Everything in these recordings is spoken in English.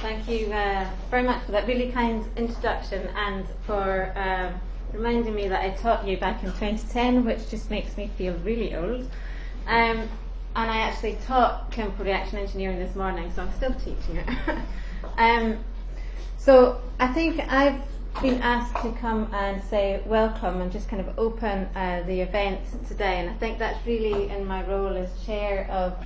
Thank you very much for that really kind introduction and for reminding me that I taught you back in 2010, which just makes me feel really old. And I actually taught chemical reaction engineering this morning, so I'm still teaching it. So I think I've been asked to come and say welcome and just kind of open the event today, and I think that's really in my role as chair of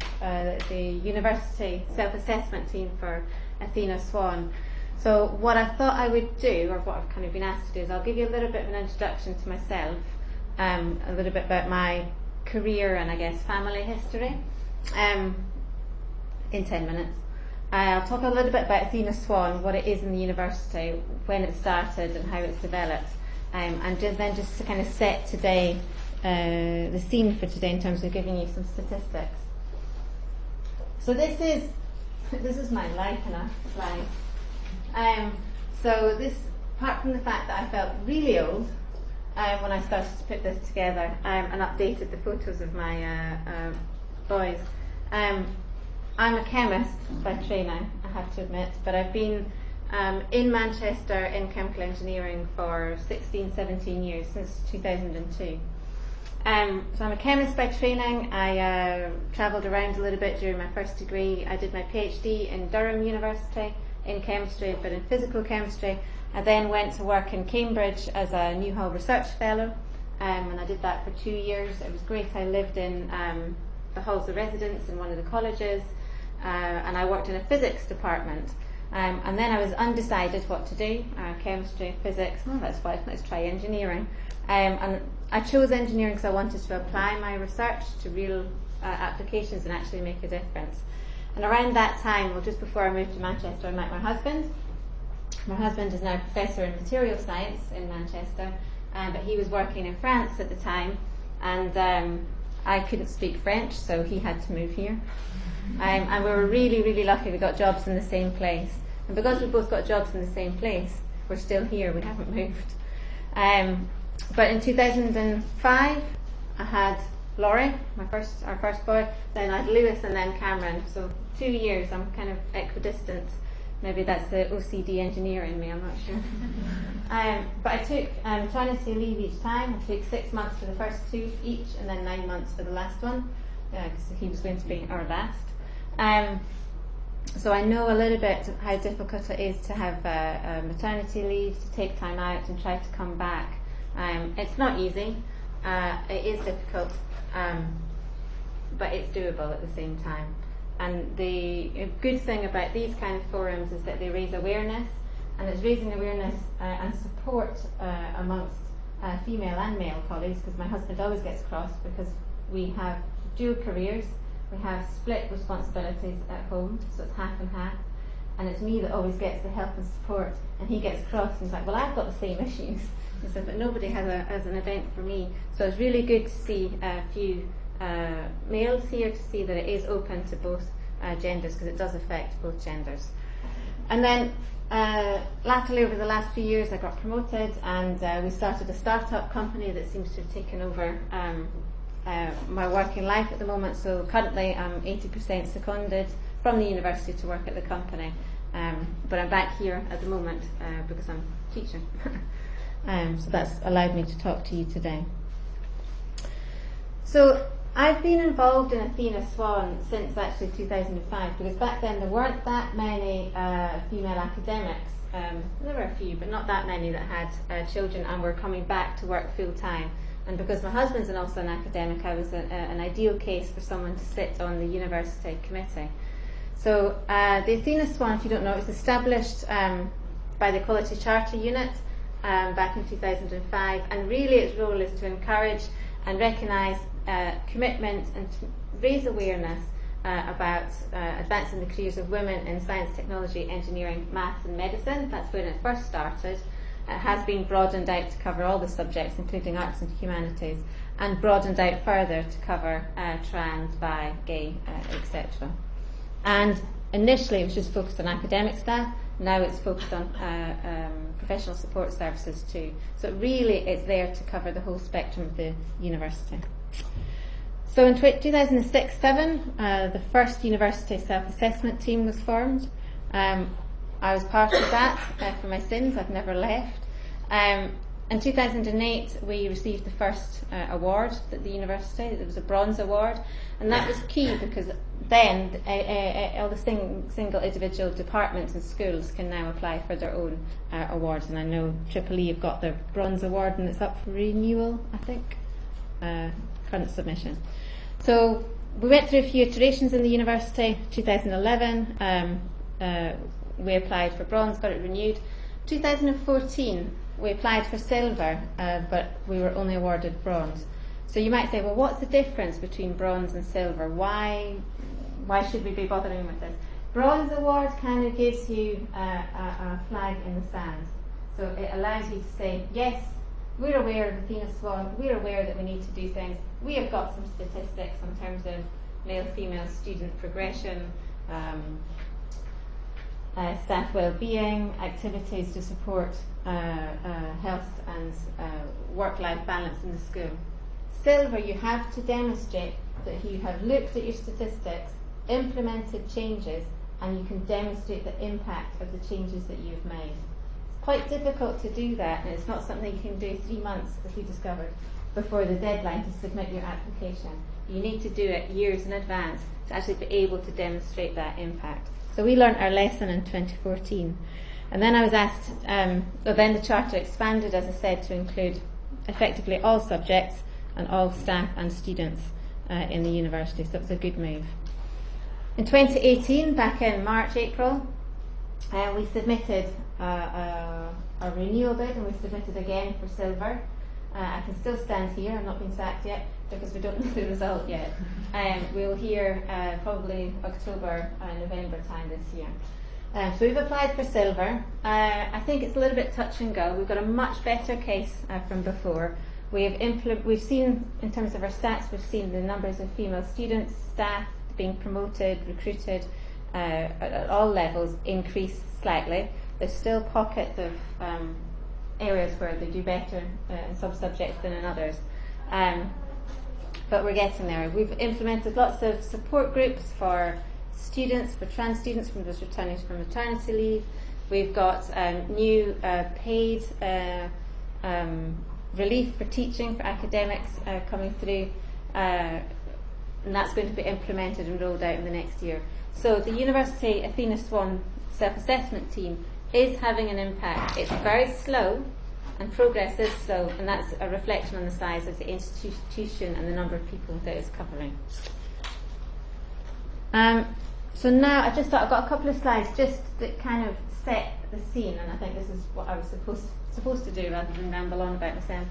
the university self-assessment team for Athena Swan. So what I thought I would do, or what I've kind of been asked to do, is I'll give you a little bit of an introduction to myself, a little bit about my career and I guess family history in 10 minutes. I'll talk a little bit about Athena Swan, what it is in the university, when it started and how it's developed, and then just to kind of set today, the scene for today in terms of giving you some statistics. So this is my life in a slide. So this, apart from the fact that I felt really old when I started to put this together and updated the photos of my boys. I'm a chemist by training, I have to admit, but I've been in Manchester in chemical engineering for 16, 17 years, since 2002. So I'm a chemist by training. I travelled around a little bit during my first degree. I did my PhD in Durham University in chemistry, but in physical chemistry. I then went to work in Cambridge as a Newhall Research Fellow, and I did that for 2 years. It was great. I lived in the halls of residence in one of the colleges, and I worked in a physics department. And then I was undecided what to do, chemistry, physics, that's fine, let's try engineering. And I chose engineering because I wanted to apply my research to real applications and actually make a difference. And around that time, well, just before I moved to Manchester, I met my husband. My husband is now a professor in material science in Manchester, but he was working in France at the time, and I couldn't speak French, so he had to move here. And we were really, really lucky we got jobs in the same place. And because we both got jobs in the same place, we're still here, we haven't moved. But in 2005, I had Laurie, our first boy, then I had Lewis, and then Cameron. So 2 years, I'm kind of equidistant. Maybe that's the OCD engineer in me, I'm not sure. But I took maternity leave each time. I took 6 months for the first two each, and then 9 months for the last one, because he was going to be our last. So I know a little bit how difficult it is to have maternity leave, to take time out and try to come back. It's not easy, it is difficult, but it's doable at the same time. And the good thing about these kind of forums is that they raise awareness, and it's raising awareness and support amongst female and male colleagues, because my husband always gets cross because we have dual careers, we have split responsibilities at home, so it's half and half, and it's me that always gets the help and support, and he gets cross and he's like, well, I've got the same issues. He said, but nobody has an event for me. So it's really good to see a few males here, to see that it is open to both genders, because it does affect both genders. And then latterly, over the last few years, I got promoted, and we started a startup company that seems to have taken over my working life at the moment. So currently I'm 80% seconded from the university to work at the company, but I'm back here at the moment because I'm teaching. So that's allowed me to talk to you today. So I've been involved in Athena Swan since actually 2005, because back then there weren't that many female academics. There were a few, but not that many that had children and were coming back to work full time. And because my husband's also an academic, I was an ideal case for someone to sit on the university committee. So the Athena Swan, if you don't know, it was established by the Quality Charter Unit back in 2005, and really its role is to encourage and recognise commitment and to raise awareness about advancing the careers of women in science, technology, engineering, maths and medicine. That's when it first started. It has been broadened out to cover all the subjects, including arts and humanities, and broadened out further to cover trans, bi, gay, etc. And initially it was just focused on academic staff. Now it's focused on professional support services too. So really it's there to cover the whole spectrum of the university. So in 2006-07, the first university self-assessment team was formed. I was part of that for my sins. I've never left. In 2008, we received the first award at the university. It was a Bronze Award, and that was key because then all the single individual departments and schools can now apply for their own awards. And I know EEE have got their Bronze Award, and it's up for renewal, I think, current submission. So we went through a few iterations in the university. 2011, we applied for Bronze, got it renewed. 2014. We applied for Silver, but we were only awarded Bronze. So you might say, well, what's the difference between Bronze and Silver? Why should we be bothering with this? Bronze Award kind of gives you a flag in the sand. So it allows you to say, yes, we're aware of Athena Swan, we're aware that we need to do things. We have got some statistics in terms of male-female student progression, staff well-being, activities to support health and work-life balance in the school. Silver, you have to demonstrate that you have looked at your statistics, implemented changes, and you can demonstrate the impact of the changes that you've made. It's quite difficult to do that, and it's not something you can do 3 months, as we discovered, before the deadline to submit your application. You need to do it years in advance to actually be able to demonstrate that impact. So we learnt our lesson in 2014. And then I was asked, then the charter expanded, as I said, to include effectively all subjects and all staff and students in the university. So it was a good move. In 2018, back in March, April, we submitted a renewal bid, and we submitted again for Silver. I can still stand here, I've not been sacked yet, because we don't know the result yet. We'll hear probably October, November time this year. So we've applied for Silver. I think it's a little bit touch and go. We've got a much better case from before. We've seen, in terms of our stats, we've seen the numbers of female students, staff being promoted, recruited at all levels increase slightly. There's still pockets of areas where they do better in some subjects than in others. But we're getting there. We've implemented lots of support groups for students, for trans students from those returning from maternity leave. We've got new paid relief for teaching for academics coming through, and that's going to be implemented and rolled out in the next year. So the University Athena Swan self-assessment team is having an impact. It's very slow, and progress is slow, and that's a reflection on the size of the institution and the number of people that it's covering. So now I just thought I've got a couple of slides just that kind of set the scene, and I think this is what I was supposed to do rather than ramble on about myself.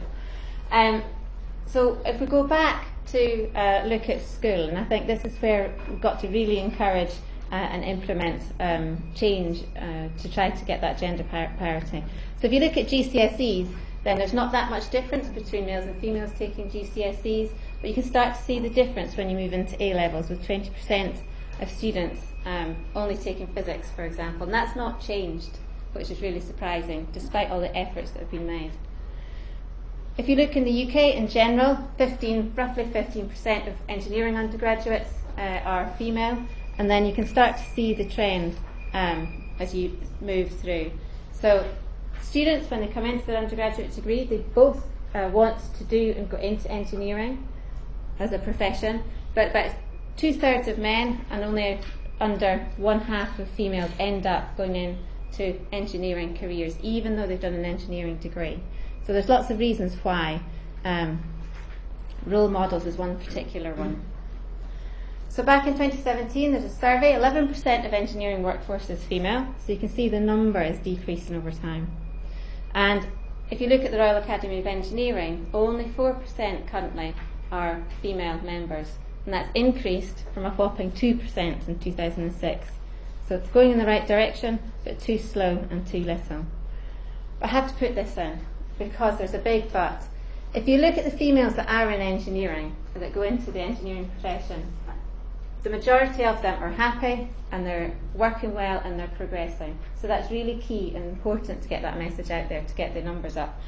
So if we go back to look at school, and I think this is where we've got to really encourage and implement change to try to get that gender parity. So if you look at GCSEs, then there's not that much difference between males and females taking GCSEs, but you can start to see the difference when you move into A-levels, with 20% of students only taking physics, for example, and that's not changed, which is really surprising, despite all the efforts that have been made. If you look in the UK in general, roughly 15% of engineering undergraduates are female, and then you can start to see the trend as you move through. So students, when they come into their undergraduate degree, they both want to do and go into engineering as a profession, but about 2/3 of men and only under 1/2 of females end up going into engineering careers, even though they've done an engineering degree. So there's lots of reasons why. Role models is one particular one. So back in 2017, there's a survey, 11% of engineering workforce is female, so you can see the number is decreasing over time. And if you look at the Royal Academy of Engineering, only 4% currently are female members, and that's increased from a whopping 2% in 2006. So it's going in the right direction, but too slow and too little. But I have to put this in, because there's a big but. If you look at the females that are in engineering, that go into the engineering profession, the majority of them are happy and they're working well and they're progressing. So that's really key and important to get that message out there, to get the numbers up.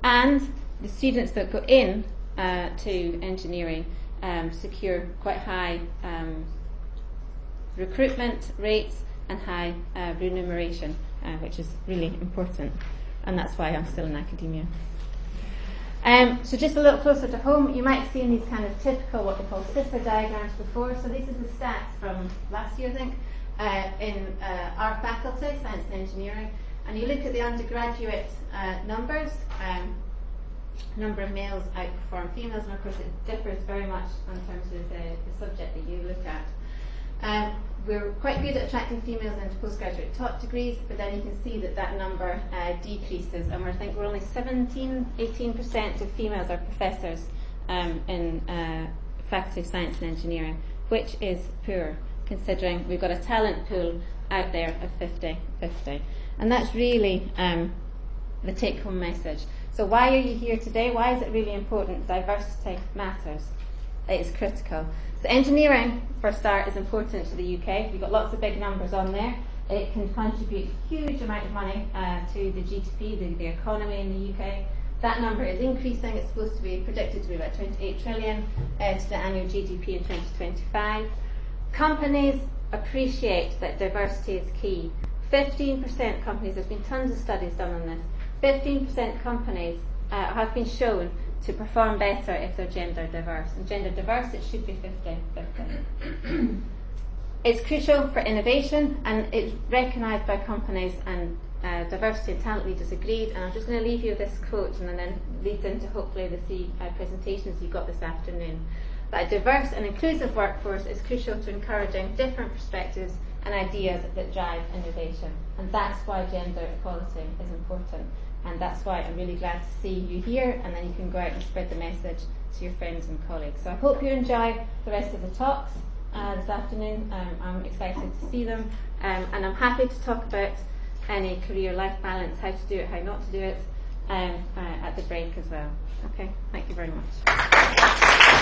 And the students that go in to engineering secure quite high recruitment rates and high remuneration. which is really important, and that's why I'm still in academia. So just a little closer to home, you might have seen these kind of typical, what they call CISA diagrams before. So these are the stats from last year, I think, in our faculty, Science and Engineering. And you look at the undergraduate numbers, number of males outperform females, and of course it differs very much in terms of the subject that you look at. We're quite good at attracting females into postgraduate top degrees, but then you can see that that number decreases, and I think we're only 18% of females are professors in Faculty of Science and Engineering, which is poor, considering we've got a talent pool out there of 50-50. And that's really the take-home message. So why are you here today? Why is it really important? Diversity matters. It is critical. So engineering, for a start, is important to the UK. We've got lots of big numbers on there. It can contribute a huge amount of money to the GDP, the economy in the UK. That number is increasing. It's supposed to be predicted to be about 28 trillion to the annual GDP in 2025. Companies appreciate that diversity is key. 15% companies, there's been tons of studies done on this, 15% companies have been shown to perform better if they're gender diverse. And gender diverse, it should be 50-50. It's crucial for innovation, and it's recognised by companies, and diversity and talent leaders agreed. And I'm just going to leave you with this quote, and then leads into hopefully the three presentations you got this afternoon. But a diverse and inclusive workforce is crucial to encouraging different perspectives and ideas that drive innovation. And that's why gender equality is important. And that's why I'm really glad to see you here, and then you can go out and spread the message to your friends and colleagues. So I hope you enjoy the rest of the talks this afternoon. I'm excited to see them, and I'm happy to talk about any career-life balance, how to do it, how not to do it, at the break as well. Okay, thank you very much.